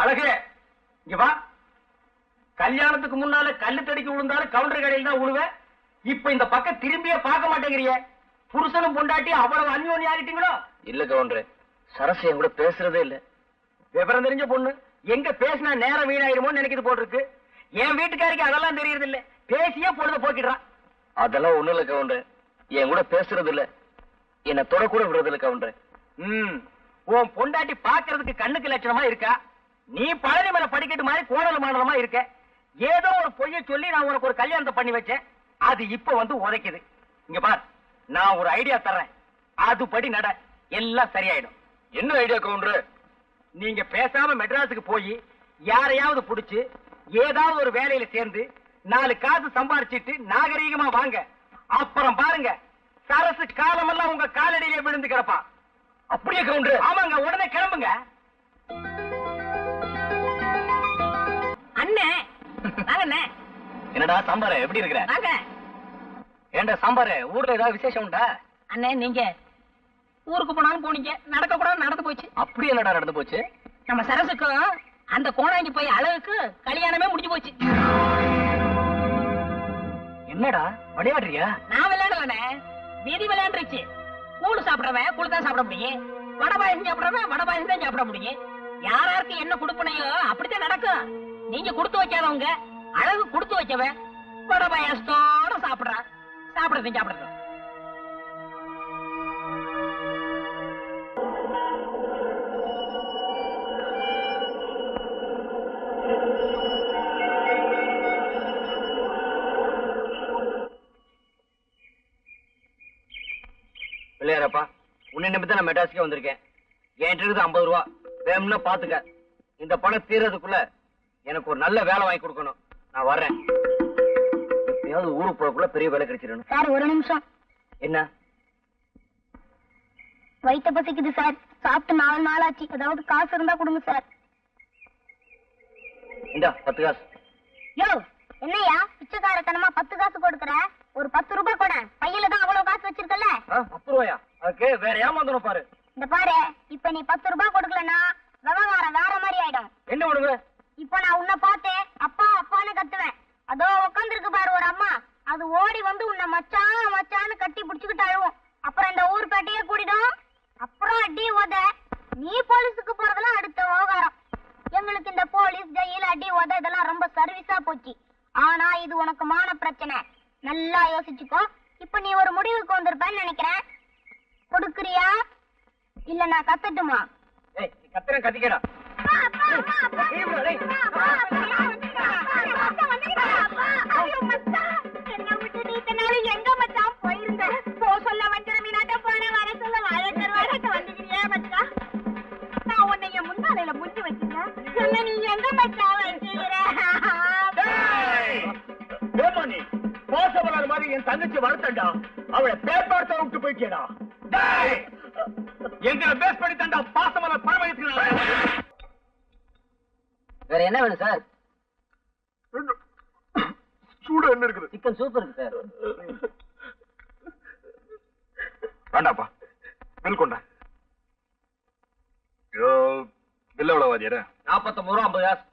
அழகு இங்க வா. கல்யாணத்துக்கு முன்னால கல்லு தடிக்கு விழுந்தாலும் கவுண்டர் கடையில் தான் விழுவேன். இப்ப இந்த பக்கம் திரும்பியே பார்க்க மாட்டேங்கிறிய. புருஷனும் பொண்டாட்டி அவ்வளவு அந்யோன்யம் ஆகிட்டீங்களோ? இல்ல கவுண்டர், சரசு என் கூட பேசுறதே இல்ல. விவரம் தெரிஞ்ச பொண்ணு எங்க பேசினா நேரம் வீணாயிருமோன்னு நினைக்கிறது போட்டிருக்கு. என் வீட்டுக்காரிக்கு அதெல்லாம் தெரியறது இல்ல. பேசியே பொழுத போக்கிடுறான். அதெல்லாம் ஒண்ணு இல்ல கவுண்டர், என் கூட பேசுறது இல்ல, என்ன தொட கூட விடுறது இல்ல கவுண்டர். உன் பொண்டாட்டி பாக்குறதுக்கு கண்ணுக்கு லட்சணமா இருக்கா. நீ பழனி மேல படிக்கட்டு மாதிரி கோணல் மாடலமா இருக்க. ஏதோ ஒரு பொய்ய சொல்லி நான் உனக்கு ஒரு கல்யாணத்தை பண்ணி வச்சேன். அது இப்ப வந்து உதைக்குது. இங்க பார், நான் ஒரு ஐடியா தர்றேன், அதுபடி நட, எல்லாம் சரியாயிடும். என்ன ஐடியா கவுண்டர்? நீங்க பேசாம மெட்ராஸுக்கு போய் யாரையாவது புடிச்சு ஏதாவது ஒரு வேலையில சேர்ந்து 4 காசு சம்பாரிச்சிட்டு நாகரீகமா வாங்க. அப்புறம் பாருங்க, சரசு காலமெல்லாம் உங்க காலடியிலே விழுந்து கிடப்பா. அப்படியே கவுண்டர்? ஆமாங்க, உடனே கிளம்புங்க. அண்ணே வாங்கண்ணே. என்னடா சாம்பார, எப்படி இருக்கிற? வாங்க. ஏண்டா சாம்பார, ஊர்ல ஏதாவது விசேஷம் உண்டா? அண்ணே, நீங்க ஊருக்கு போனாலும் போனீங்க, நடக்க கூட நடந்து போச்சு. அப்படி என்னடா நடந்து போச்சு? நம்ம சரசுக்கும் அந்த கோணாங்கி போய் அழகுக்கு கல்யாணமே முடிஞ்சு போச்சு. என்னடா விளையாடுறியா? நான் விளையாடலண்ணே, வீதி விளையாண்டுருச்சு. கூழு சாப்பிடுறவன் கூழு தான் சாப்பிட முடியும், வடை பாயசம் சாப்பிடுறவன் வடை பாயசம் தான் சாப்பிட முடியும். யாராருக்கு என்ன கொடுப்பனையோ அப்படித்தான் நடக்கும். நீங்க கொடுத்து வைக்காதவங்க, அழகு கொடுத்து வைக்கவன் வடை பாயசத்தோட சாப்பிடுறான். சாப்பிடுறது. பிள்ளையாரப்பா, உன்னை நம்பி தான் நான் மெட்ராஸுக்கே வந்திருக்கேன். என்கிட்ட இருக்குது 50 ரூபா, வேணும்னா பாத்துக்க. இந்த பணம் தீர்றதுக்குள்ள எனக்கு ஒரு நல்ல வேலை வாங்கி கொடுக்கணும். நான் வர்றேன். எப்பயாவது ஊருக்கு போறதுக்குள்ள பெரிய வேலை கிடைச்சிடணும். சார், ஒரு நிமிஷம். என்ன? வயிற்று பசிக்குது சார், சாப்பிட்டு 4 நாள் ஆச்சு. ஏதாவது காசு இருந்தா கொடுங்க சார். இந்தா 10 காசு. யோ, என்னையா பிச்சைக்காரத்தனமா 10 காசு கொடுக்கற? ஒரு 10 ரூபாய் கூட. பையில தான் அவ்வளவு காசு வச்சிருக்கல. 10 ரூபாயா? அதுக்கு வேற ஏமாந்தணும் பாரு. இந்த பாரு, இப்ப நீ 10 ரூபாய் கொடுக்கலன்னா விவகாரம் வேற மாதிரி ஆயிடும். என்ன பண்ணுவ? இப்ப நான் உன்னை பார்த்தேன், அப்பா அப்பான்னு கத்துவேன். அதோ உட்காந்துருக்கு பாரு ஒரு அம்மா, அது ஓடி வந்து உன்னை மச்சான் மச்சான்னு கட்டி பிடிச்சுக்கிட்டு அழுவும். அப்புறம் இந்த ஊர் பேட்டையே கூடிடும். அப்புறம் அடி உத. நீ போலீஸுக்கு போறதெல்லாம் அடுத்த விவகாரம். எங்களுக்கு இந்த போலீஸ், ஜெயில், அடி உத இதெல்லாம் ரொம்ப சர்வீஸா போச்சு. ஆனா இது உனக்கு மான பிரச்சனை. நல்லா யோசிச்சுக்கோ. இப்ப நீ ஒரு முடிவுக்கு வந்திருப்பேன்னு நினைக்கிறேன். கொடுக்குறியா இல்ல நான் கத்தட்டுமா? கத்துறேன், கத்திக்கடா. எங்க மச்சான் போயிருந்த? போ சொல்ல வஞ்சர மீனாட்ட போன, வர சொல்ல வாழக்கருவாட்ட வந்துக்கிறியா மச்சான்? நான் உன்னை என் முன்னாலையில முஞ்சி வச்சிருந்தேன். என்ன நீ எங்க மச்சான் வச்சிருக்கிற? மோசமான மாதிரி என் தங்கச்சி வளர்த்தண்டா, அவளை பேப்பார்த்த விட்டு போயிட்டேடா. எங்களை பேஸ் பண்ணி தண்டா பாசமல பரமயத்துக்கு. வேற என்ன வேணும் சார்? சூட என்ன இருக்குது? சிக்கன் சூப் இருக்கு சார். வேண்டாப்பா, பில் கொண்டா. பில் எவ்வளவு வாதியாரு? 49 ரூபா 50 காசு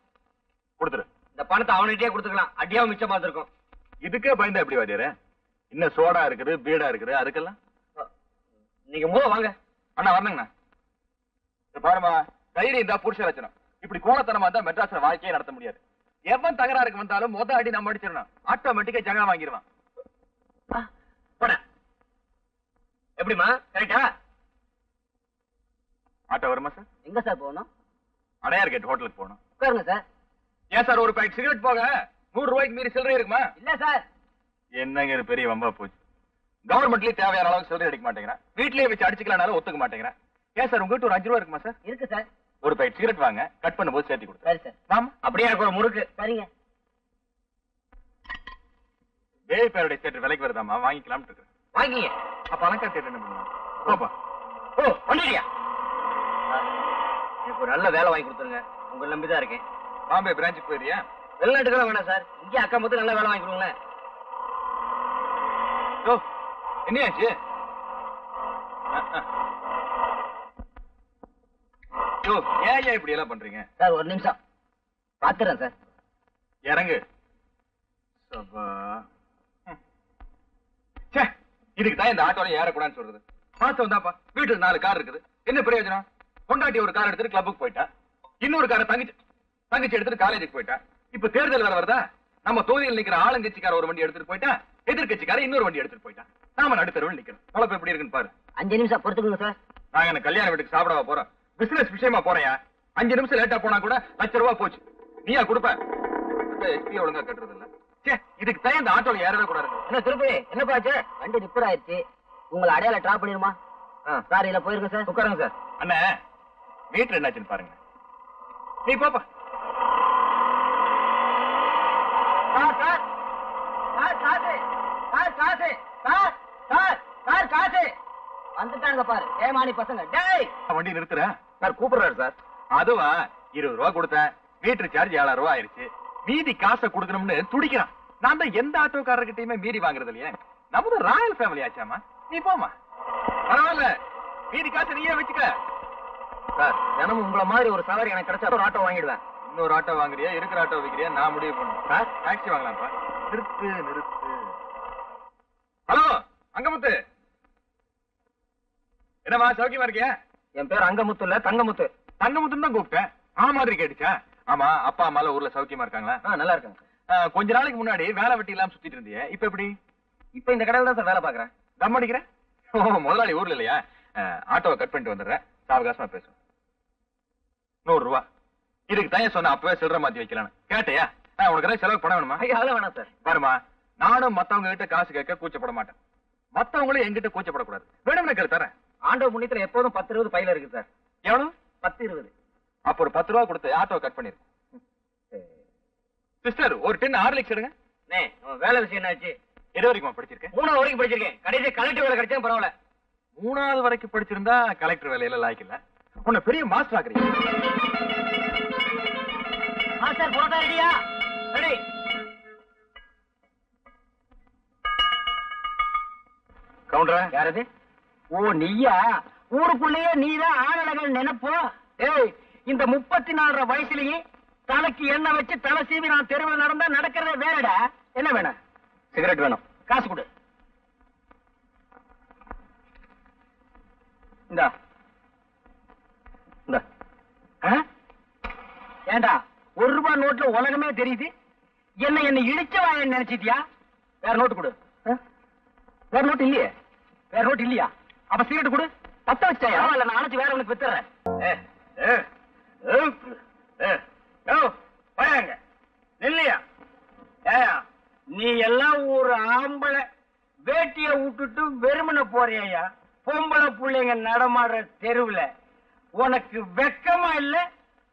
கொடுத்துரு. இந்த பணத்தை அவன்கிட்டயே கொடுத்துக்கலாம், அடியாவும் மிச்சமா இருக்கும். இதுக்கே பயந்தா எப்படி வாதியாரு? இன்னும் சோடா இருக்குது, பீடா இருக்குது, அதுக்கெல்லாம் நீங்க மூவ வாங்க. அண்ணா வரணுங்கண்ணா. பாருமா, தைரியம் இருந்தா புருஷ லட்சணம். இப்படி கோலத்தனமா இருந்தா மெட்ராஸ்ல வாழ்க்கையே நடத்த முடியாது. எவன் தகராறுக்கு வந்தாலும் மொத அடி நம்ம அடிச்சிடணும். ஆட்டோமேட்டிக்கா ஜகா வாங்கிடுவான். எப்படிமா? கரெக்டா? ஆட்டோ வருமா சார்? எங்க சார் போகணும்? அடையார் கேட் ஹோட்டலுக்கு போகணும். உட்காருங்க சார். ஏன் சார், ஒரு பேக்கெட் சிகரெட் போக 100 ரூபாய்க்கு மீறி சில்லறை இருக்குமா? இல்ல சார். என்னங்க இது பெரிய வம்பா போச்சு. கவர்மெண்ட்லயே தேவையான அளவுக்கு சில்லறை அடிக்க மாட்டேங்கிறேன். வீட்லயே வச்சு அடிச்சுக்கலாம்னாலும் ஒத்துக்க மாட்டேங்கிறேன். ஏன் சார், உங்ககிட்ட ஒரு 5 ரூபா இருக்குமா சார்? இருக்கு சார். ஒரு பேக்கெட் சிகரெட் வாங்க, கட் பண்ணும்போது சேர்த்து கொடுத்து. சரி சார். ஆமா, அப்படியே எனக்கு ஒரு முறுக்கு. சரிங்க. தேவி பேருடைய தேட்டர் விலைக்கு வருதாமா, வாங்கிக்கலாம்னு இருக்கு. வாங்கிங்க. அப்ப அணக்கா தேட்டர் என்ன பண்ணுவாங்க? ஓப்பா. ஓ, பண்ணிட்டியா? எனக்கு ஒரு நல்ல வேலை வாங்கி கொடுத்துருங்க, உங்களை நம்பிதான் இருக்கேன். பாம்பே பிரான்ச்சுக்கு போயிரியா? வெளிநாட்டுக்கெல்லாம் வேணாம் சார், இங்கே அக்கா மொத்தம் நல்ல வேலை வாங்கி கொடுங்களேன். ஓ, என்னையாச்சு? ஏன் இப்படி எல்லாம் பண்றீங்க சார் ஒரு நிமிஷம். பாத்துறேன் சார். இறங்கு. இதுக்கு தான் இந்த ஆட்டோல ஏறக்கூடாதுன்னு சொல்றது. மாசம் தான்ப்பா, வீட்டுல 4 கார் இருக்குது, என்ன பிரயோஜனம்? பொண்டாட்டி ஒரு கார் எடுத்துட்டு கிளப்புக்கு போயிட்டா, இன்னொரு காரை தங்கச்சி எடுத்துட்டு காலேஜுக்கு போயிட்டா. இப்ப தேர்தல் வேற வருதா, நம்ம தொகுதியில் நிக்கிற ஆளுங்கட்சிக்கார ஒரு வண்டி எடுத்துட்டு போயிட்டா, எதிர்கட்சிக்கார இன்னொரு வண்டி எடுத்துட்டு போயிட்டா, நாம நடுத்தருவில் நிக்கிறோம். பொழப்பு எப்படி இருக்குன்னு பாரு. 5 நிமிஷம் பொறுத்துக்குங்க சார். நாங்க என்ன கல்யாண வீட்டுக்கு சாப்பிடவா போறோம்? பிசினஸ் விஷயமா போறேன். 5 நிமிஷம் லேட்டா போனா கூட ₹1,00,000 போச்சு. நீயா கொடுப்ப? எஸ்பி ஒழுங்கா கட்டுறது இல்ல. இதுக்கு தான் இந்த ஆட்டோல ஏறவே கூடாது. என்ன திருப்பி என்ன பாச்சு? வண்டி ரிப்பேர் ஆயிடுச்சு. உங்களை அடையாள டிராப் பண்ணிடுமா? சார் இல்ல போயிருங்க சார். உட்காருங்க சார். அண்ணே, மீட்டர் என்னாச்சுன்னு பாருங்க. நீ பாப்பா. வந்துட்டாங்க பாரு ஏமானி பசங்க. டேய் வண்டி நிறுத்துறேன் சார். கூப்பிடுறாரு சார். அதுவா ₹20 கொடுத்தேன், மீட்டர் சார்ஜ் ₹7,000 ஆயிருச்சு. மீதி காசை கொடுக்கணும்னு துடிக்கிறான். நான் தான் எந்த ஆட்டோக்காரர்கிட்டயுமே மீறி வாங்குறது இல்லையே. நமது ராயல் ஃபேமிலி ஆச்சாமா. நீ போமா, பரவாயில்ல, மீதி காசை நீயே வச்சுக்க. சார் தினமும் உங்களை மாதிரி ஒரு சவாரி எனக்கு கிடைச்சா ஒரு ஆட்டோ வாங்கிடுவேன். இன்னொரு ஆட்டோ வாங்குறியா, இருக்கிற ஆட்டோ வைக்கிறியா, நான் முடிவு பண்ணுவேன். சார் டாக்ஸி வாங்கலாம்ப்பா. நிறுத்து. ஹலோ அங்கமுத்து, என்னமா சௌக்கியமா இருக்கியா? என் பேர் அங்கமுத்து இல்ல தங்கமுத்து. தங்கமுத்துன்னு தான் கூப்பிட்டேன். மாதிரி கேட்டுச்சா? ஆமா, அப்பா அம்மா ஊர்ல சௌக்கியமா இருக்காங்களா? நல்லா இருக்காங்க. கொஞ்ச நாளைக்கு முன்னாடி வேலை வெட்டி எல்லாம் சுத்திட்டு இருந்தியே, இப்ப எப்படி? இப்ப இந்த கடையில தான் சார் வேலை பாக்குறேன். தம் அடிக்கிறேன். முதலாளி ஊர்ல இல்லையா? ஆட்டோவை கட் பண்ணிட்டு வந்துடுறேன், சாவகாசமா பேசுவோம். ₹100. இதுக்கு தான் சொன்ன அப்பவே சில்லற மாத்தி வைக்கலான்னு. கேட்டையா? உனக்கு செலவு பண்ண வேணுமா? அதெல்லாம் வேணாம் சார். பாருமா, நானும் மத்தவங்க கிட்ட காசு கேட்க கூச்சப்பட மாட்டேன், மத்தவங்களும் எங்கிட்ட கூச்சப்படக்கூடாது. வேணும்னு கேட்டு தரேன். ஆண்டோ புண்ணியத்துல எப்போதும் 10-20 பையில இருக்கு சார். எவ்வளவு? 10-20. அப்ப ஒரு ₹10 கொடுத்து ஆட்டோ கட் பண்ணிரு. சிஸ்டர், ஒரு டின் ஹார்லிக்ஸ் எடுங்க. வேலை விஷயம் என்னாச்சு? எது வரைக்கும் படிச்சிருக்கேன்? 3வது வரைக்கும் படிச்சிருக்கேன். கடைசி கலெக்டர் வேலை கிடைச்சா பரவாயில்ல. 3வது வரைக்கும் படிச்சிருந்தா கலெக்டர் வேலையில லாய்க்கல. உன்னை பெரிய மாஸ்டர் ஆக்குறீங்க. மாஸ்டர் போட்டா ரெடியா? ரெடி. கவுண்டரா? யாரது? ஓ நீயா? ஊருக்குள்ளேயே நீதான் ஆளழகன் நினைப்போ? ஏய், இந்த 34 வயசுலயே தலைக்கு எண்ணெய் வச்சு தலை சீவி நான் தெருவில் நடந்தா நடக்கிறதே வேறடா. என்ன வேணும்? சிகரெட் வேணும். காசு கொடு. இந்தா. ஏண்டா, ₹1 நோட்ல உலகமே தெரியுது. என்ன இழிச்சவாயன்னு நினைச்சிட்டியா? வேற நோட்டு கொடு. வேற நோட்டு இல்லையே. வேற நோட்டு இல்லையா? அப்ப சிகரெட் கொடு. 10 வச்சாயா? இல்ல, நான் அணைச்சு வேற உனக்கு வித்துறேன். இல்லையா? நீ எல்லாம் ஒரு ஆம்பளை வேட்டிய விட்டுட்டு வெறுமனை போறியா? பொம்பளை பிள்ளைங்க நடமாடுற தெருவுல உனக்கு வெக்கமா இல்ல?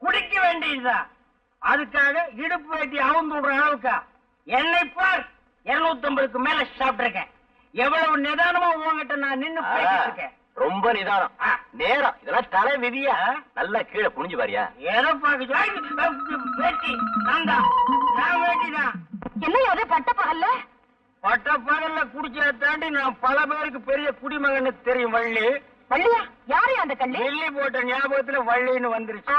குடிக்க வேண்டியதுதான். அதுக்காக இடுப்பு வேட்டி அவுந்து விடுற அளவுக்கா? என்னை பார், 250க்கு மேல சாப்பிட்டிருக்கேன். எவ்வளவு நிதானமா உங்ககிட்ட நான் நின்னு பேசிட்டு இருக்கேன். ரொம்ப நிதானம், நேரம். இதெல்லாம் தலை விதியா? நல்லா கீழே குனிஞ்சு பாரியா? எதை பாக்க வேட்டி? நான் வேட்டிதான். என்ன அது பட்ட பகல்ல? பட்ட பகல்ல குடிச்சத தாண்டி நான் பல பேருக்கு பெரிய குடிமகன்னு தெரியும். வள்ளி. வள்ளியா? யாரு அந்த கள்ளி? வெள்ளி போட்ட ஞாபகத்துல வள்ளின்னு வந்துருச்சு.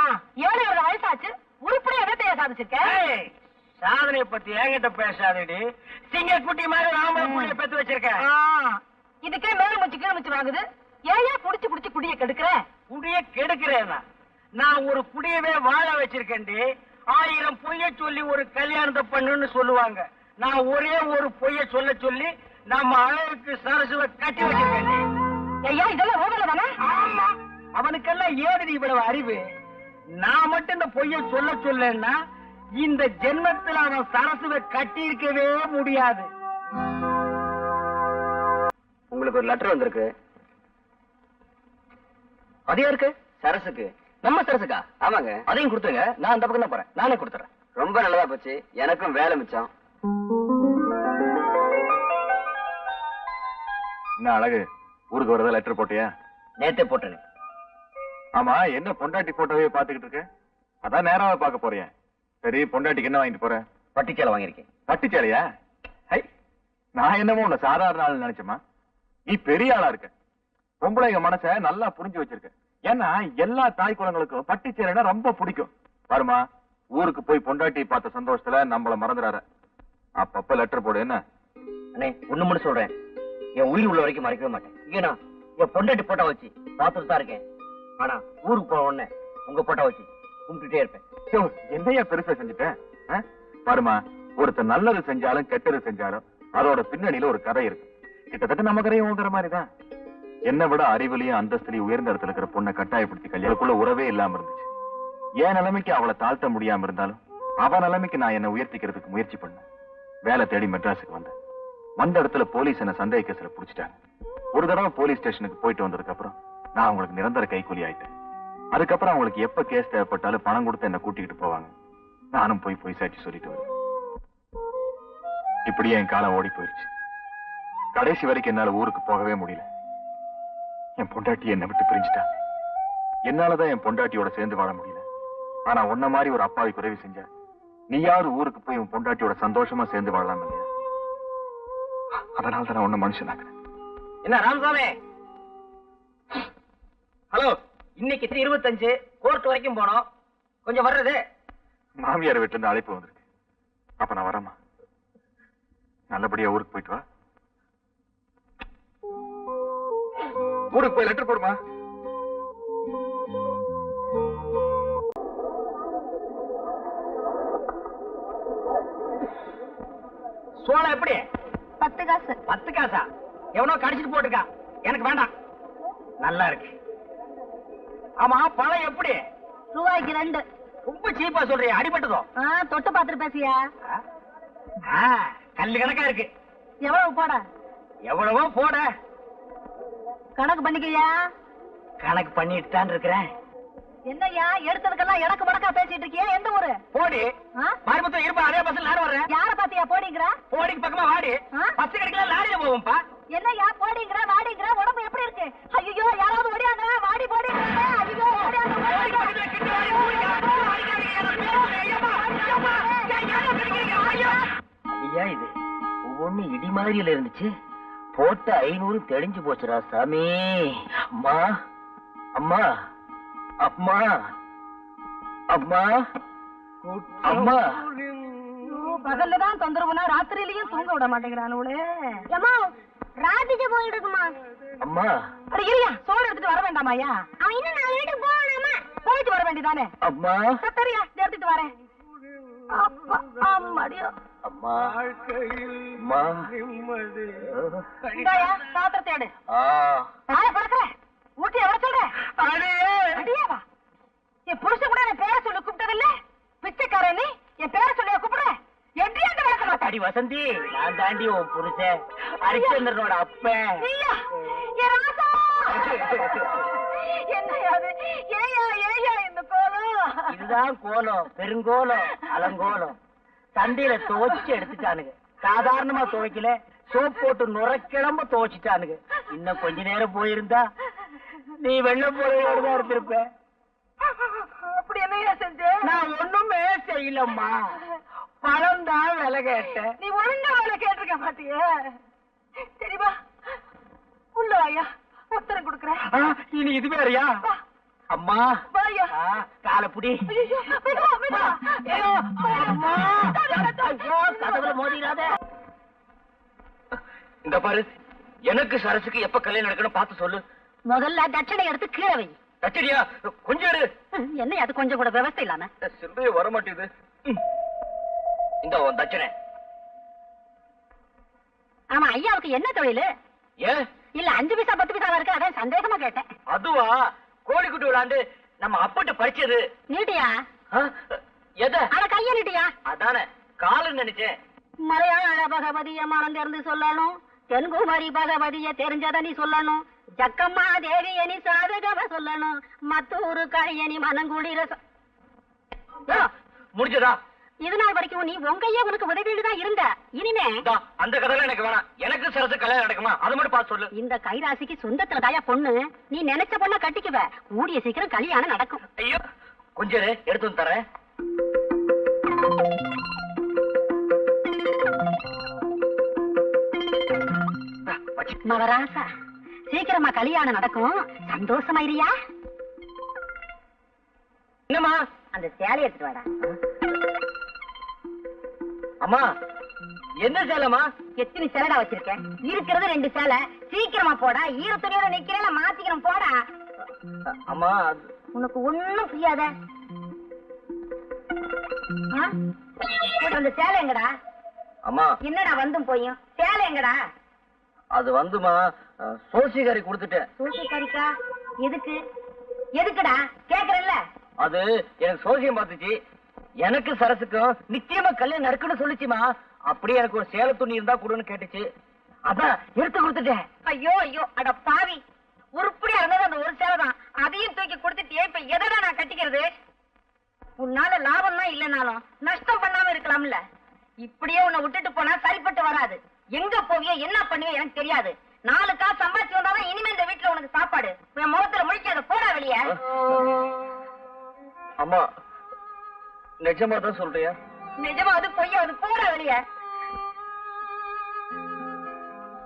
7 வயசாச்சு. உருப்படி எதத்தையா சாதிச்சிருக்க? சாதனையை பத்தி என்கிட்ட பேசாதடி. சிங்க குட்டி மாதிரி ராம புள்ளிய பெத்து வச்சிருக்கேன். இதுக்கே மேல முச்சு கீழ முச்சு வாங்குது. ஏயா புடிச்சு புடிச்சு குடிய கெடுக்கிற? குடிய கெடுக்கிறேன்னா? நான் ஒரு குடியவே வாழ வச்சிருக்கேன்டி. 1000 பொய்ய சொல்லி ஒரு கல்யாணத்தை பண்ணுன்னு சொல்லுவாங்க. நான் ஒரே ஒரு பொய்ய சொல்லி நம்ம அழகுக்கு சரசுவ கட்டி வச்சிருக்கேன்டி. ஐயா இதெல்லாம் ரோகல தானே? ஆமா, அவனுக்கெல்லாம் ஏதுடி இவ்வளவு அறிவு? நான் மட்டும் இந்த பொய்ய சொல்லன்னா இந்த ஜென்மத்தில் அவன் சரசுவை கட்டி இருக்கவே முடியாது. உங்களுக்கு ஒரு லெட்டர் வந்திருக்கு. அது யாருக்கு? சரசுக்கு. நம்ம சரசுக்கா? ஆமாங்க. அதையும் கொடுத்துங்க, நான் அந்த பக்கம் தான் போறேன். நானே கொடுத்துறேன். ரொம்ப நல்லதா போச்சு, எனக்கும் வேலை மிச்சம். என்ன அழகு, ஊருக்கு வரதா லெட்டர் போட்டியா? நேத்தே போட்டேன். ஆமா, என்ன பொண்டாட்டி போட்டோவே பாத்துக்கிட்டு இருக்க? அதான் நேராவே பார்க்க போறேன். சரி, பொண்டாட்டிக்கு என்ன வாங்கிட்டு போற? பட்டுச்சேலை வாங்கியிருக்கேன். பட்டுச்சேலையா? ஹை, நான் என்னமோ உன்னை சாதாரண ஆள் நினைச்சமா? நீ பெரிய ஆளா இருக்க. பொம்பளைங்க மனச நல்லா புரிஞ்சு வச்சிருக்க. ஏன்னா எல்லா தாய் குளங்களுக்கும் பட்டுச்சேலைனா ரொம்ப பிடிக்கும். பாருமா, ஊருக்கு போய் பொண்டாட்டி பார்த்த சந்தோஷத்துல நம்மள மறந்துறாரு. அப்பப்ப லெட்டர் போடு. என்ன அண்ணே, ஒண்ணு மட்டும் சொல்றேன், என் உயிர் உள்ள வரைக்கும் மறைக்கவே மாட்டேன். ஏன்னா என் பொண்டாட்டி போட்டோ வச்சு பார்த்துட்டு தான் இருக்கேன். ஆனா ஊருக்கு போன உடனே உங்க போட்டோ வச்சு கும்பிட்டுட்டே இருப்பேன். என்னையா பெருசா செஞ்சுட்டேன்? பாருமா, ஒருத்தர் நல்லது செஞ்சாலும் கெட்டது செஞ்சாலும் அதோட பின்னணியில ஒரு கதை இருக்கு. கிட்டத்தட்ட நம்ம கதையை ஓங்குற மாதிரிதான். என்னை விட அறிவுலையும் அந்தஸ்துலையும் உயர்ந்த இடத்துல இருக்கிற பொண்ணை கட்டாயப்படுத்தி கல்யாணக்குள்ள உறவே இல்லாம இருந்துச்சு. என் நிலைமைக்கு அவளை தாழ்த்த முடியாம இருந்தாலும் அவ நிலைமைக்கு நான் என்ன உயர்த்திக்கிறதுக்கு முயற்சி பண்ணேன். வேலை தேடி மெட்ராஸுக்கு வந்தேன். வந்த இடத்துல போலீஸ் என்ன சந்தேக கேஸ்ல புடிச்சிட்டாங்க. ஒரு தடவை போலீஸ் ஸ்டேஷனுக்கு போயிட்டு வந்ததுக்கு அப்புறம் நான் அவங்களுக்கு நிரந்தர கைக்கூலி ஆயிட்டேன். அதுக்கப்புறம் அவங்களுக்கு எப்ப கேஸ் தேவைப்பட்டாலும் பணம் கொடுத்து என்ன கூட்டிக்கிட்டு போவாங்க. நானும் போய் சாட்சி சொல்லிட்டு வருவேன். இப்படியே என் காலம் ஓடி போயிடுச்சு. கடைசி வரைக்கும் என்னால ஊருக்கு போகவே முடியல. என் பொண்டாட்டி என்னை விட்டு பிரிஞ்சுட்டா. என்னாலதான் என் பொண்டாட்டியோட சேர்ந்து வாழ முடியல. ஆனா உன்ன மாதிரி ஒரு அப்பாவுக்கு உதவி செஞ்ச நீயாவது ஊருக்கு போய் உன் பொண்டாட்டியோட சந்தோஷமா சேர்ந்து வாழலாம் இல்லையா? அதனால தான் நான் உன்ன மனுஷனாக்குறேன். என்ன ராமசாமி? ஹலோ, இன்னைக்கு 25 கோர்ட் வரைக்கும் போனோம். கொஞ்சம் வர்றது. மாமியார் வீட்டுல இருந்து அழைப்பு வந்திருக்கு. அப்ப நான் வரேம்மா. நல்லபடியா ஊருக்கு போயிட்டு வா. ஊருக்கு போய் லெட்டர் போடுமா. சோளம் எப்படி? 10 காசு. 10 காசா? எவனோ கடிச்சிட்டு போட்டுக்கா, எனக்கு வேண்டாம். நல்லா இருக்கு. ஆமா, பழம் எப்படி? ரூபாய்க்கு 2. ரொம்ப சீப்பா சொல்றியா? அடிபட்டதோ? தொட்டு பாத்துட்டு பேசியா? கல்லு கணக்கா இருக்கு. எவ்வளவு போட? எவ்வளவோ போட. கணக்கு பண்ணிக்கையா? கணக்கு பண்ணிட்டு தான் இருக்கிறேன். என்னய்யா எடுத்ததுக்கெல்லாம் எனக்கு மடக்கா பேசிட்டு இருக்கியா? எந்த ஊரு? போடி. மறுபடியும் இருப்பா, அதே பஸ்ல நானும் வர்றேன். யார பாத்தியா போடிங்கிற? போடிக்கு பக்கமா வாடி. பஸ் கிடைக்கல, லாரியில போவோம்ப்பா. என்னய்யா போடிங்கிற வாடிங்கிற? உடம்பு எப்படி இருக்கு? ஐயோ, யாராவது ஓடியாங்க. வாடி போடி. ஐயோ, ஐயா, இது ஒவ்வொன்னு இடி மாதிரியில இருந்துச்சு. போட்ட 500 தெளிஞ்சு போச்சுடா சாமி. அம்மா அம்மா அம்மா அம்மா அம்மா. பகல்லதான் தொந்தரவுனா ராத்திரியிலயும் தூங்க விட மாட்டேங்கிறானுங்களே. ஏமா ராத்திரி போயிட்டு இருக்குமா? அம்மா. அட இருயா, சோறு எடுத்துட்டு வர வேண்டாமாயா? அவன் இன்னும் 4 வீட்டுக்கு போகணுமா? போயிட்டு வர வேண்டியதானே? அம்மா. சரியா, எடுத்துட்டு வரேன். அப்பா அம்மாடியோ. அம்மா அம்மா. இந்தாயா பாத்திரத்தை எடு. தாய பறக்கிற ஊட்டி எவ்வளவு சொல்ற? அடியாவா? என் புருஷன் கூட என் பேரை சொல்லி கூப்பிட்டதில்ல. பிச்சைக்காரன் நீ என் பேரை சொல்லி கூப்பிடுற? எப்படி அந்த வழக்கம்? அடி வசந்தி, நான் தாண்டி உன் புருஷன் ஹரிச்சந்திரனோட அப்பன். என்னையாது? ஏயா ஏயா இந்த கோலம்? இதுதான் கோலம், பெருங்கோலம், அலங்கோலம். சந்தையில துவைச்சு எடுத்துட்டானுங்க. சாதாரணமா துவைக்கல, சோப் போட்டு நுரைக்கிழம்ப துவைச்சிட்டானுங்க. இன்னும் கொஞ்ச நேரம் போயிருந்தா நீ வெள்ள போலையோடுதான் இருந்திருப்ப. அப்படி என்னையா செஞ்ச? நான் ஒண்ணுமே செய்யலம்மா. பழம் தான் விலை கேட்டேன். நீ ஒழுங்கா வேலை கேட்டிருக்க மாட்டிய. சரிவா, உள்ள வாயா, உத்தரம் கொடுக்குறேன். இனி இது வேறையா? அம்மா வாயா. காலப்புடி. கதவுல மோதிராத. இந்த பாரு, எனக்கு சரசுக்கு எப்ப கல்யாணம் நடக்கணும் பார்த்து சொல்லு. முதல்ல தட்சணை எடுத்து கீழே வை. தச்சடியா? கொஞ்சம் இரு. என்ன அது கொஞ்சம் கூட விவசாய இல்லாம? சிந்தைய வர மாட்டேது. இந்த உன் தட்சணை. ஆமா, ஐயாவுக்கு என்ன தொழில்? ஏன் இல்ல 5 பைசா 10 பைசா இருக்கு, அதான் சந்தேகமா கேட்டேன். அதுவா, கோழிக்குட்டி விளாண்டு நம்ம அப்பட்டு பறிச்சது. நீட்டியா? எத? அத கைய நீட்டியா? அதானே காலுன்னு நினைச்சேன். மலையாள பகவதிய மனம் திறந்து சொல்லணும், தென்குமரி பகவதிய தெரிஞ்சத நீ சொல்லணும், ஜக்கம்மா தேவிய நீ சாதகவ சொல்லணும், மத்தூரு கழிய நீ மனங்குளிர முடிஞ்சதா? இது நாள் வரைக்கும் நீ உங்கையே உனக்கு உதவிட்டு தான் இருந்த. இனிமே அந்த கதையில எனக்கு வேணாம். எனக்கு சரசு கல்யாணம் நடக்குமா அது மட்டும் பார்த்து சொல்லு. இந்த கைராசிக்கு சொந்தத்துல தாயா பொண்ணு. நீ நினைச்ச பொண்ண கட்டிக்குவ. கூடிய சீக்கிரம் கல்யாணம் நடக்கும். ஐயோ, கொஞ்சம் எடுத்து வந்து தரேன். மவராசா, சீக்கிரமா கல்யாணம் நடக்கும். சந்தோஷமா இருயா. என்னம்மா? அந்த சேலை எடுத்துட்டு வாடா. அம்மா என்ன சேலமா? எத்தனை சேலடா வச்சிருக்கேன்? இருக்கிறது 2 சேலை. சீக்கிரமா போடா. ஈர துணியோட நிக்கிறேன், மாத்திக்கிறேன் போடா. அம்மா உனக்கு ஒண்ணும் புரியாத. அந்த சேலை எங்கடா? அம்மா என்னடா வந்தும் போயும் சேலை எங்கடா? அது வந்துமா சோசிகாரி கொடுத்துட்டேன். சூசிக்காரிக்கா? எதுக்கு? எதுக்குடா கேக்குறல்ல? அது எனக்கு சோசியம் பார்த்துச்சு. எனக்கு சரசுக்கும் நிச்சயமா கல்யாணம் நடக்குன்னு சொல்லிச்சுமா. அப்படியே எனக்கு ஒரு சேலை துணி இருந்தா கொடுன்னு கேட்டுச்சு. அதான் எடுத்து கொடுத்துட்டேன். ஐயோ ஐயோ, அட பாவி. உருப்படியா இருந்தது அந்த ஒரு சேலை தான். அதையும் தூக்கி கொடுத்துட்டியே. இப்ப எதடா நான் கட்டிக்கிறது? உன்னால லாபம் தான் இல்லனாலும் நஷ்டம் பண்ணாம இருக்கலாம்ல. இப்படியே உன்னை விட்டுட்டு போனா சரிப்பட்டு வராது. எங்க போவியோ என்ன பண்ணுவியோ எனக்கு தெரியாது. 4 காசு சம்பாதிச்சு வந்தாதான் இனிமே இந்த வீட்டுல உனக்கு சாப்பாடு. என் முகத்துல முழிக்காத, போடா வெளிய. அம்மா நிஜமா தான் சொல்றியா? நிஜமாவது பொய்யாவது, போடா வெளிய.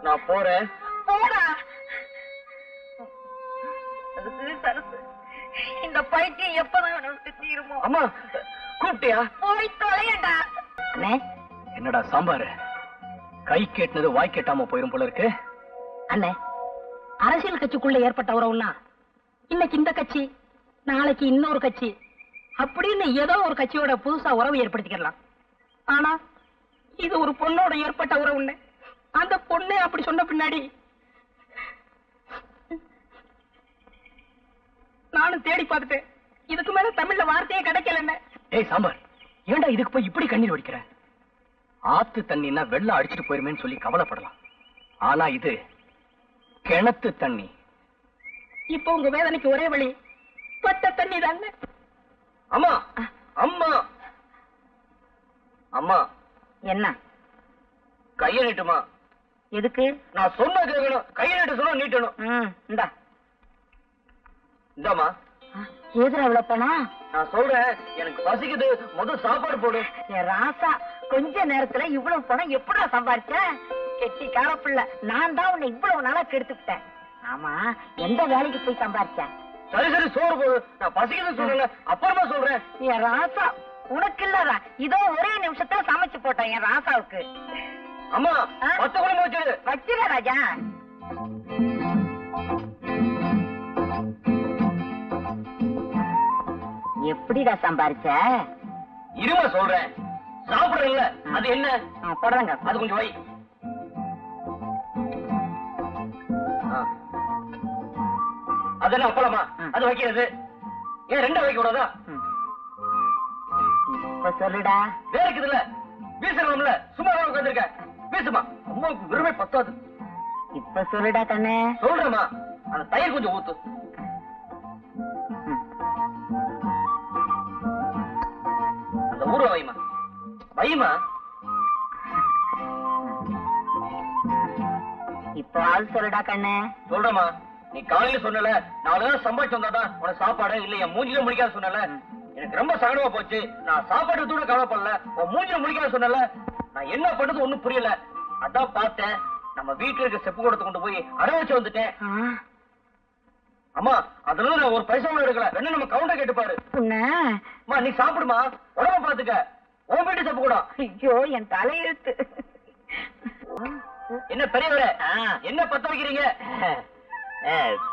நான் போறேன். போடா. அதுக்கு சரசு, இந்த பைத்தியம் எப்பதான் இவனை விட்டு தீருமோ? அம்மா கூப்பிட்டியா? போய் தொலையடா. அண்ணே, என்னடா சாம்பார் கை கேட்டது வாய் கேட்டாம போயிரும் போல இருக்கு. அண்ணே, அரசியல் கட்சிக்குள்ள ஏற்பட்ட உறவுன்னா இன்னைக்கு இந்த கட்சி, நாளைக்கு இன்னொரு கட்சி அப்படின்னு ஏதோ ஒரு கட்சியோட புதுசா உறவு ஏற்படுத்திக்கலாம். ஆனா இது ஒரு பொண்ணோட ஏற்பட்ட உறவுன்னு அந்த பொண்ணு அப்படி சொன்ன பின்னாடி நானும் தேடி பார்த்துட்டேன். இதுக்கு மேல தமிழ்ல வார்த்தையே கிடைக்கல. ஏய் சாம்பார், ஏன்டா இதுக்கு போய் இப்படி கண்ணீர் வடிக்கிற? ஆத்து தண்ணின்னா வெள்ளம் அடிச்சிட்டு போயிருமேன்னு சொல்லி கவலைப்படலாம். ஆனா இது கிணத்து தண்ணி. இப்போ உங்க வேதனைக்கு ஒரே வழி பட்ட தண்ணி தாங்க. அம்மா அம்மா அம்மா என்ன? கையை நீட்டுமா. எதுக்கு? நான் சொன்ன கேட்கணும். கையை நீட்டு சொன்னா நீட்டணும். இந்தா. இந்தாமா. எதுல அவ்வளவு பணம்? நான் சொல்றேன், எனக்கு பசிக்குது, முதல் சாப்பாடு போடு. என் ராசா, கொஞ்ச நேரத்துல இவ்வளவு பணம் எப்படா சம்பாரிச்ச? கெட்டி காரப்புள்ள, நான் தான் உன்னை இவ்வளவு நாளா கெடுத்துட்டேன். ஆமா, எந்த வேலைக்கு போய் சம்பாரிச்ச? சரி சரி சோறு போடு. நான் பசிக்குது சொல்லல, அப்புறமா சொல்றேன். என் ராசா, உனக்கு இல்லடா, இதோ ஒரே நிமிஷத்துல சமைச்சு போட்டேன் என் ராசாவுக்கு. அம்மா 10 குழம்பு வச்சிரு. வச்சிர ராஜா. எப்படிடா சம்பாரிச்ச? இருமா சொல்றேன். சாப்பிடுறீங்கள, அது என்ன? போடுறாங்க. அது கொஞ்சம் வை. அது என்ன அப்பளமா? அது வைக்கிறது ஏன் 2 வைக்க கூடாதா? இப்ப சொல்லுடா. வேறக்குதுல்ல, வீசலாம்ல. சும்மா உட்காந்துருக்க, வீசுமா. அம்மாவுக்கு வெறுமை பத்தாது. இப்ப சொல்லுடா கண்ணே. சொல்றேமா, அந்த தயிர் கொஞ்சம் ஊத்து. அந்த ஊற வைமா. வைமா. இப்ப ஆள் சொல்லுடா கண்ணே. சொல்றமா. நீ காலையில சொன்னல, 4 நாள் சம்பாதிச்சு வந்தாதான் உனக்கு சாப்பாடு இல்ல, என் மூஞ்சில முடிக்காத சொன்னல. எனக்கு ரொம்ப சங்கடமா போச்சு. நான் சாப்பாடு கூட கவலைப்படல, உன் மூஞ்சில முடிக்காத சொன்னல. நான் என்ன பண்றது ஒண்ணும் புரியல. அதான் பார்த்தேன், நம்ம வீட்டுல இருக்க செப்பு கூடத்தை கொண்டு போய் அடை வச்சு வந்துட்டேன். அம்மா, அதனால நான் ஒரு பைசா கூட எடுக்கல. என்ன நம்ம கவுண்டர் கேட்டுப்பாரு. அம்மா நீ சாப்பிடுமா, உடம்ப பாத்துக்க. உன் வீட்டு செப்பு கூட. ஐயோ, என் தலையெழுத்து. என்ன பெரியவரே, என்ன பத்த வைக்கிறீங்க?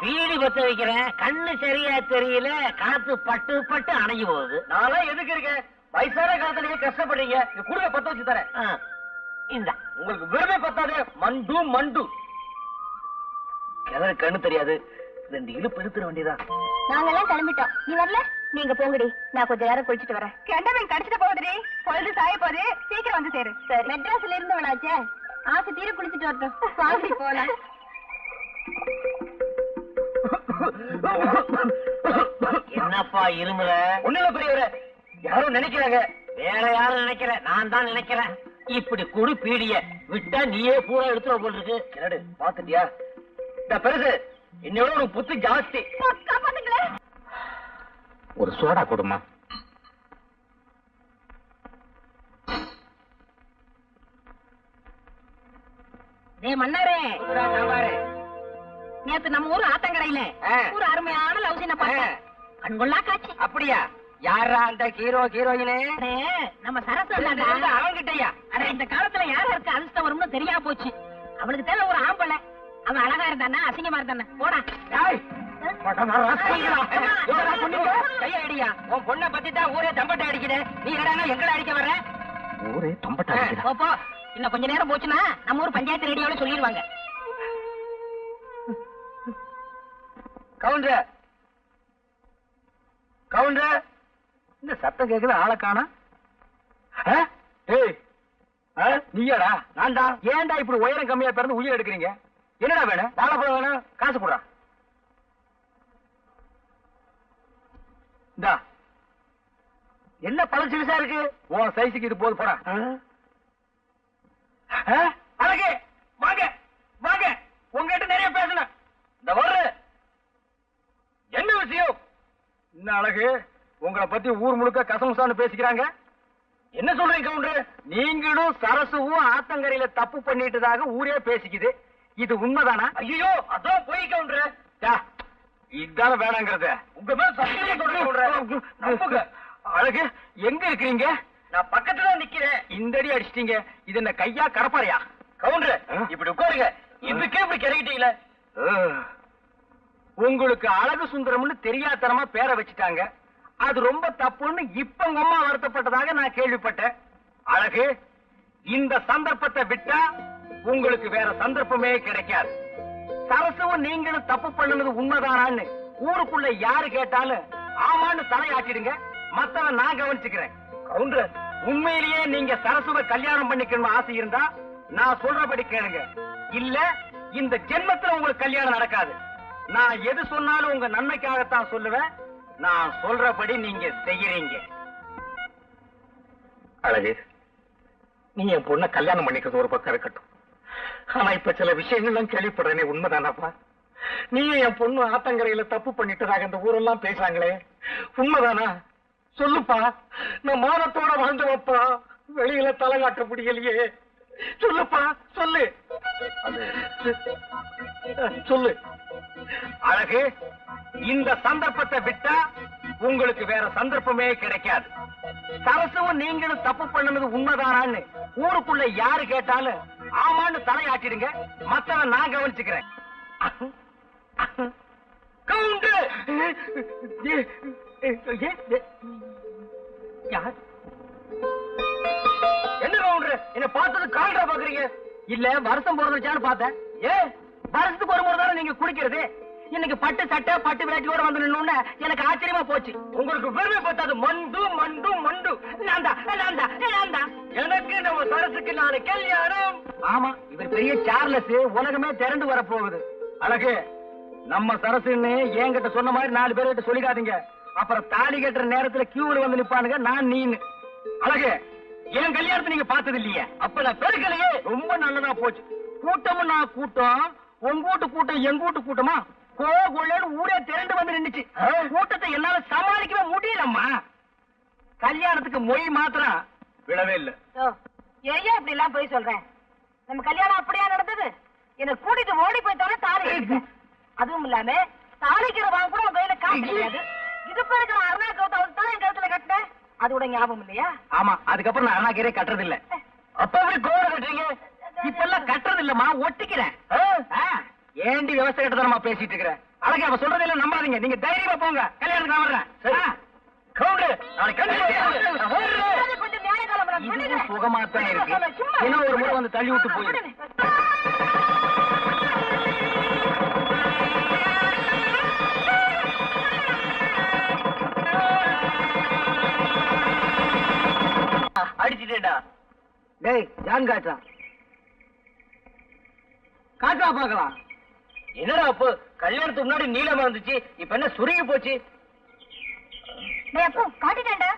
பீடி பத்த வைக்கிறேன். கண்ணு சரியா தெரியல, காத்து பட்டு பட்டு அணைஞ்சு போகுது. நான்லாம் எதுக்கு இருக்கேன்? வயசான காலத்துல கஷ்டப்படுறீங்க. இந்த குடும்ப பத்த வச்சு தரேன். இந்த உங்களுக்கு விரும்பே பத்தாது. மண்டு மண்டு கிணறு கண்ணு தெரியாது. 2 இழுப்பு எடுத்துட வேண்டியதா. நாங்கெல்லாம் கிளம்பிட்டோம். நீ வரல? நீங்க போங்கடி, நான் கொஞ்ச நேரம் குளிச்சுட்டு வரேன். கெண்டவன் கடிச்சிட்டு போகுதுடி. பொழுது சாய போகுது, சீக்கிரம் வந்து சேரு. சரி. மெட்ராஸ்ல இருந்து விளாச்சே, ஆசை தீர குளிச்சுட்டு வரட்டும். வாங்கி போலாம். என்னப்பா இருமுற? ஒண்ணுல பெரியவரே, யாரும் நினைக்கிறாங்க. வேற யாரும் நினைக்கிற, நான் தான் நினைக்கிறேன். இப்படி குடு பீடிய விட்டா நீயே பூரா எடுத்துற போல் இருக்கு. என்னடு பாத்துட்டியா? இந்த பெருசு என்னோட ஒரு புத்தி ஜாஸ்தி. ஒரு சோடா கொடுமா. மன்னாரே, நேத்து நம்ம ஊர் ஆத்தங்கரையில ஒரு அருமையான லவ் சீனை பார்த்தேன். கண்கொள்ளா காட்சி. அப்படியா? யாரா அந்த ஹீரோ ஹீரோயினு? நம்ம சரசு அவங்கிட்டயா? இந்த காலத்துல யார் யாருக்கு அதிர்ஷ்டம் வரும்னு தெரியா போச்சு. அவளுக்கு தேவை ஒரு ஆம்பளை. அவன் அழகா இருந்தானா அசிங்கமா இருந்தானே போடா. கைய அடியா. உன் பொண்ணை பத்தி தான் ஊரே தம்பட்ட அடிக்குது. நீ என்னடா எங்கட அடிக்க வர்ற? ஊரே தம்பட்டா போ. இன்னும் கொஞ்ச நேரம் போச்சுன்னா நம்ம ஊர் பஞ்சாயத்து ரேடியோல சொல்லிடுவாங்க. கவுண்டர் கவுண்டர், இந்த சத்தம் கேக்குது, ஆளை காணோம். நீயாடா? நான் தான். ஏன்டா இப்படி உயரம் கம்மியா பிறந்து உயிர் எடுக்கிறீங்க? என்னடா வேணும்? வாழைப்பழம் வேணும்? காசு போடுறா. இந்தா. என்ன பழம் சிறுசா இருக்கு? உன் சைஸுக்கு இது போது போடா. அழகு வாங்க வாங்க, உங்ககிட்ட நிறைய பேசணும். இந்த வர்ற என்ன விஷயம்? என்ன அழகு, உங்களை பத்தி ஊர் முழுக்க கசமுசான்னு பேசிக்கிறாங்க. என்ன சொல்றீங்க கவுண்டர்? நீங்களும் சரசுவும் ஆத்தங்கரையில தப்பு பண்ணிட்டதாக ஊரே பேசிக்குது. இது உண்மைதானா? ஐயோ, அதான் போய் கவுண்டர். இதுதானே வேணாங்கிறத உங்க மேல சத்தியம் சொல்றேன். அழகு, எங்க இருக்கிறீங்க? நான் பக்கத்துல தான் நிக்கிறேன். இந்த அடி அடிச்சிட்டீங்க. இது என்ன கையா கடப்பாறையா? கவுண்டர் இப்படி உட்காருங்க. இதுக்கே இப்படி கிறங்கிட்டீங்களே. உங்களுக்கு அழகு சுந்தரம்னு தெரியாதனமா பேரை வச்சுட்டாங்க. அது ரொம்ப தப்புன்னு இப்ப உங்க அம்மா வருத்தப்பட்டதாக நான் கேள்விப்பட்டேன். அழகு, இந்த சந்தர்ப்பத்தை விட்டா உங்களுக்கு வேற சந்தர்ப்பமே கிடைக்காது. சரசுவும் நீங்களும் தப்பு பண்ணுனது உண்மைதானான்னு ஊருக்குள்ள யாரு கேட்டாலும் ஆமான்னு தலையாட்டிடுங்க. மத்தவன் நான் கவனிச்சுக்கிறேன். கவுண்டர், உண்மையிலேயே நீங்க சரசுவை கல்யாணம் பண்ணிக்கணும் ஆசை இருந்தா நான் சொல்றபடி கேளுங்க. இல்ல இந்த ஜென்மத்துல உங்களுக்கு கல்யாணம் நடக்காது. நான் எது சொன்னாலும் உங்க நன்மைக்காகத்தான் சொல்லுவேன். நான் சொல்றபடி நீங்க செய்யறீங்க. அழகு, நீ என் பொண்ண கல்யாணம் பண்ணிக்கிறது ஒரு பக்கம் இருக்கட்டும். ஆனா இப்ப சில விஷயங்கள்லாம் கேள்விப்படுறேனே, உண்மைதானாப்பா? நீ என் பொண்ணு ஆத்தங்கரையில தப்பு பண்ணிட்டதாக இந்த ஊரெல்லாம் பேசுறாங்களே, உண்மைதானா? சொல்லுப்பா. நான் மானத்தோட வாழ்ந்தவப்பா, வெளியில தலை காட்ட முடியலையே. சொல்லுப்பா, சொல்லு சொல்லு. அழகு, இந்த சந்தர்ப்பத்தை விட்டா உங்களுக்கு வேற சந்தர்ப்பமே கிடைக்காது. சரசுவும் நீங்களும் தப்பு பண்ணுனது உண்மைதானான்னு ஊருக்குள்ள யாரு கேட்டாலும் ஆமான்னு தலையாட்டிடுங்க. மத்தவன் நான் கவனிச்சுக்கிறேன். கவுண்டர், என்ன கவுண்டர் என்ன பார்த்தது கால்ரா பாக்குறீங்க? இல்ல வருஷம் பிறந்துச்சான்னு பார்த்தேன். வருஷத்துக்கு ஒரு முறை தானே நீங்க குடிக்கிறது. இன்னைக்கு பட்டு சட்டை பட்டு வேட்டியோட வந்து நின்னு எனக்கு ஆச்சரியமா போச்சு. உங்களுக்கு பெருமை பார்த்தாது. மண்டு மண்டு மண்டு. எனக்கு நம்ம சரசுக்கு நாளை கல்யாணம். ஆமா, இவர் பெரிய சார்லஸ். உலகமே திரண்டு வர போகுது. அழகு, நம்ம சரசுன்னு என்கிட்ட சொன்ன மாதிரி 4 பேர்கிட்ட சொல்லிடாதீங்க. அப்புறம் தாலி கட்டுற நேரத்துல கியூல வந்து நிப்பானுங்க நான் நீன்னு. அழகு, என் கல்யாணத்தை நீங்க பார்த்தது இல்லையே. அப்ப நான் பெருக்கலையே. ரொம்ப நல்லதா போச்சு. கூட்டமும் நான் கூட்டம், உங்கூட்டு கூட்டம் எங்கூட்டு கூட்டமா கோகுள்ளன்னு ஊரே திரண்டு வந்து நின்னுச்சு. கூட்டத்தை என்னால சமாளிக்கவே முடியலம்மா. கல்யாணத்துக்கு மொய் மாத்திரம் விடவே இல்ல. ஏன் இப்படி எல்லாம் போய் சொல்றேன்? நம்ம கல்யாணம் அப்படியா நடந்தது? என்ன கூட்டிட்டு ஓடி போய்த்தானே தாலி கட்டிட்டேன். அதுவும் இல்லாம தாலிக்கிற வாங்க கூட உங்க கையில காசு கிடையாது. இடுப்பு இருக்கிற அருணா கவுத்த தான் என் கழுத்துல கட்டினேன். அதோட ஞாபகம் இல்லையா? ஆமா, அதுக்கப்புறம் நான் அருணாக்கீரே கட்டுறது இல்ல. அப்ப எப்படி கோவம் கட்டுறீங்க? இப்ப எல்லாம் கட்டுறது இல்லம்மா, ஒட்டிக்கிறேன். ஏண்டி விவசாய கட்டதானமா பேசிட்டு இருக்கிறேன்? அழகா அவ சொல்றது இல்ல, நம்பாதீங்க. நீங்க தைரியமா போங்க. கல்யாணத்துக்கு நான் வர்றேன். கவுண்டர், நாளைக்கு சுகமாத்தான் இருக்கு. இன்னும் ஒரு முறை வந்து தள்ளி விட்டு போயிரு. அடிச்சுட்டேடா. டேய், ஜான் காட்டுறான். காட்டா பாக்கலாம். என்னடா அப்போ கல்யாணத்துக்கு முன்னாடி நீளமா இருந்துச்சு, இப்ப என்ன சுருங்கி போச்சு? காட்டிட்டேன்டா.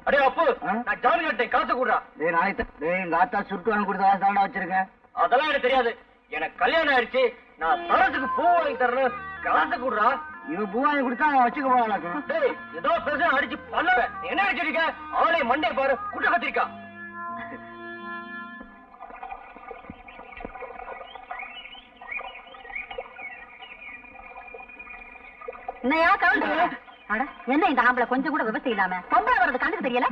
அடே அப்பு, நான் ஜான் கட்டேன், காசு கூடா. டேய் நாளைக்கு எங்க ஆத்தா சுருட்டு வாங்கி கொடுத்தா தாண்டா வச்சிருக்கேன். அதெல்லாம் எனக்கு தெரியாது. எனக்கு கல்யாணம் ஆயிடுச்சு. நான் சரசுக்கு பூ வாங்கி தரணும், காசு கூடா. இவன் பூ வாங்கி கொடுத்தா அவன் வச்சுக்க போறான். டேய், ஏதோ பேச அடிச்சு பண்ணுவேன். என்ன அடிச்சிருக்க? அவளை மண்டே பாரு, குட்ட கத்திரிக்கா. என்னையா கவுண்டர்? என்ன இந்த ஆம்பளை கொஞ்சம் கூட விவசாயம் இல்லாம பொம்பளை வர்றது கண்ணுக்கு தெரியல?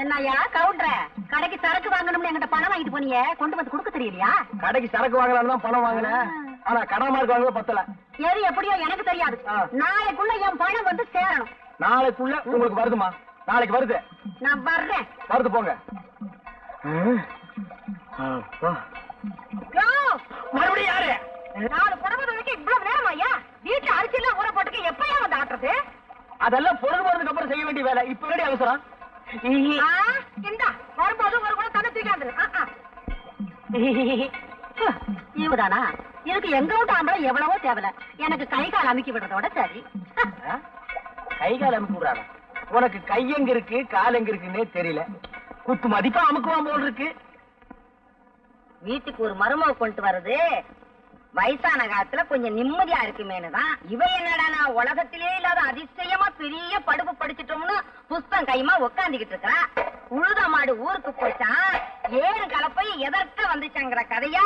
என்னையா கவுண்டர, கடைக்கு சரக்கு வாங்கணும்னு என்கிட்ட பணம் வாங்கிட்டு போனியே, கொண்டு வந்து கொடுக்க தெரியலையா? கடைக்கு சரக்கு வாங்கலாம்னு தான் பணம் வாங்கினேன். ஆனா கடமார்க்கு வாங்க பத்தல. எது எப்படியோ எனக்கு தெரியாது. நாளைக்குள்ள என் பணம் வந்து சேரணும். நாளைக்குள்ள உங்களுக்கு வருதுமா? நாளைக்கு வருது. நான் வர்றேன். வருது போங்க. மறுபடியும் யாரு? 4 புடவை துவைக்க இவ்வளவு நேரம் ஐயா? வீட்டுல அரிசி எல்லாம் ஊற போட்டுக்க எப்பயா வந்து ஆட்டுறது? அதெல்லாம் பொழுது போறதுக்கு அப்புறம் செய்ய வேண்டிய வேலை. இப்ப வேண்டிய அவசரம். இந்தா வரும்போது ஒரு குடம் தண்ணி தூக்காந்து. இவதானா? இதுக்கு எங்க விட்டு ஆம்பளை எவ்வளவோ தேவல. எனக்கு கை கால் அமுக்கி விடுறதோட சரி. கை கால் அமுக்கி விடுறாங்க. உனக்கு கை எங்க இருக்கு கால் எங்க இருக்குன்னே தெரியல. குத்து மதிப்பா அமுக்குவான் போல் இருக்கு. வீட்டுக்கு ஒரு மருமக கொண்டு வர்றது வயசான காலத்துல கொஞ்சம் நிம்மதியா இருக்குமேனுதான். இவ என்னடா உலகத்திலே இல்லாத அதிசயமா பெரிய படுப்பு படிச்சிட்டோம்னு புஸ்தம் கைமா உக்காந்துக்கிட்டு இருக்கா. உழுத மாடு ஊருக்கு போச்சான், 7 கலப்பை எதற்க வந்துச்சாங்கிற கதையா.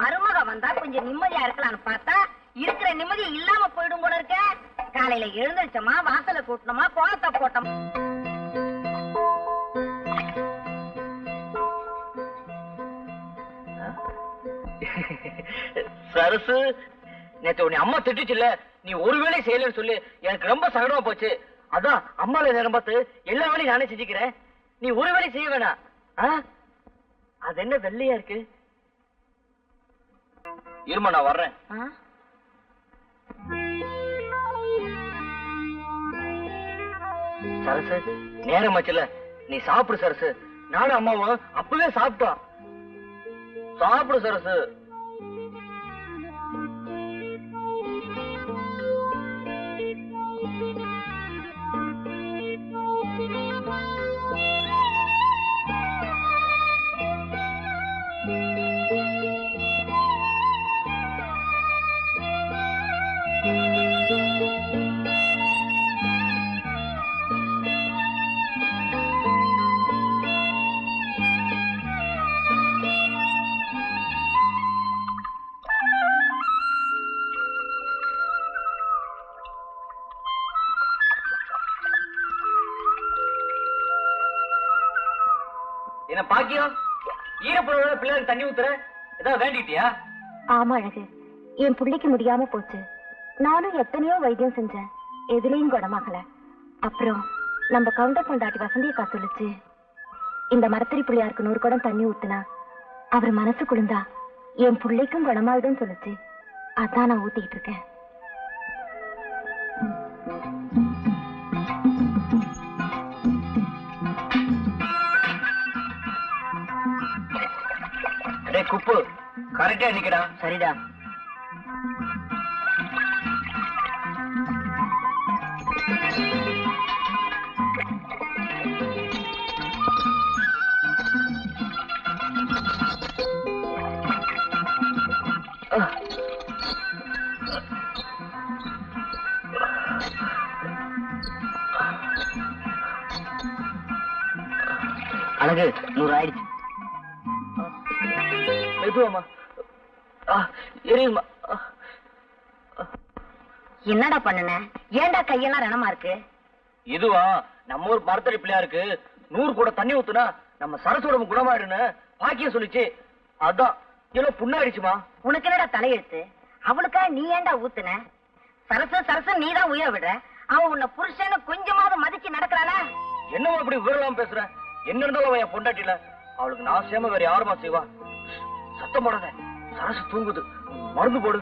மருமக வந்தா கொஞ்சம் நிம்மதியா இருக்கலாம்னு பார்த்தா இருக்கிற நிம்மதி இல்லாம போயிடும் போல இருக்க. காலையில எழுந்திருச்சோமா, வாசலை கூட்டணுமா, கோலத்தை போட்டோம். சரசு, நேத்து உன்னை அம்மா திட்டுச்சுல்ல, நீ ஒரு வேலையும் செய்யலன்னு சொல்லி எனக்கு ரொம்ப சங்கடமா போச்சு. அதான் அம்மால நேரம் பார்த்து எல்லா வேலையும் நானே செஞ்சுக்கிறேன். நீ ஒரு வேலையும் செய்ய வேணாம். அது என்ன வெள்ளையா இருக்கு? இருமா, நான் வர்றேன். சரசு, நேரம் ஆச்சுல, நீ சாப்பிடு சரசு. நானும் அம்மாவும் அப்பவே சாப்பிட்டோம். சாப்பிடு சரசு. என்ன பாக்கியம், ஈரப்புறவோட பிள்ளைக்கு தண்ணி ஊத்துற? ஏதாவது வேண்டிட்டியா? ஆமா அழகு, என் பிள்ளைக்கு முடியாம போச்சு. நானும் எத்தனையோ வைத்தியம் செஞ்சேன், எதுலயும் குணமாகல. அப்புறம் நம்ம கவுண்டர் கொண்டாட்டி வசந்தியக்கா சொல்லுச்சு, இந்த மரத்தடி பிள்ளையாருக்கு 100 குடம் தண்ணி ஊத்துனா அவர் மனசு குளிர்ந்தா என் பிள்ளைக்கும் குணமாயிடும் சொல்லுச்சு. அதான் நான் ஊத்திட்டு இருக்கேன். குப்பு கரெக்டா நிக்கடா. சரிடா. அழகு 100 ஆயிடுச்சு. என்னடா பண்ணுன? ஏன்டா கையெல்லாம் ரணமா இருக்கு? இதுவா, நம்ம ஊர் மரத்தடி பிள்ளையாருக்கு 100 கூட தண்ணி ஊத்துனா நம்ம சரசோட குணமாயிடுன்னு பாக்கியம் சொல்லிச்சு. அதான் ஏதோ புண்ணாயிடுச்சுமா. உனக்கு என்னடா தலையெழுத்து? அவளுக்கா நீ ஏன்டா ஊத்துன? சரசு சரசு நீதான் உயிரை விடுற. அவன் உன்னை புருஷன்னு கொஞ்சமாவது மதிச்சு நடக்கிறானா? என்னவோ அப்படி விவரம் பேசுற? என்ன இருந்தாலும் அவன் என் பொண்டாட்டில. அவளுக்கு நான் சேம வேற யாருமா செய்வா? சத்தம் போடாத, சரசு தூங்குது. மருந்து போடு.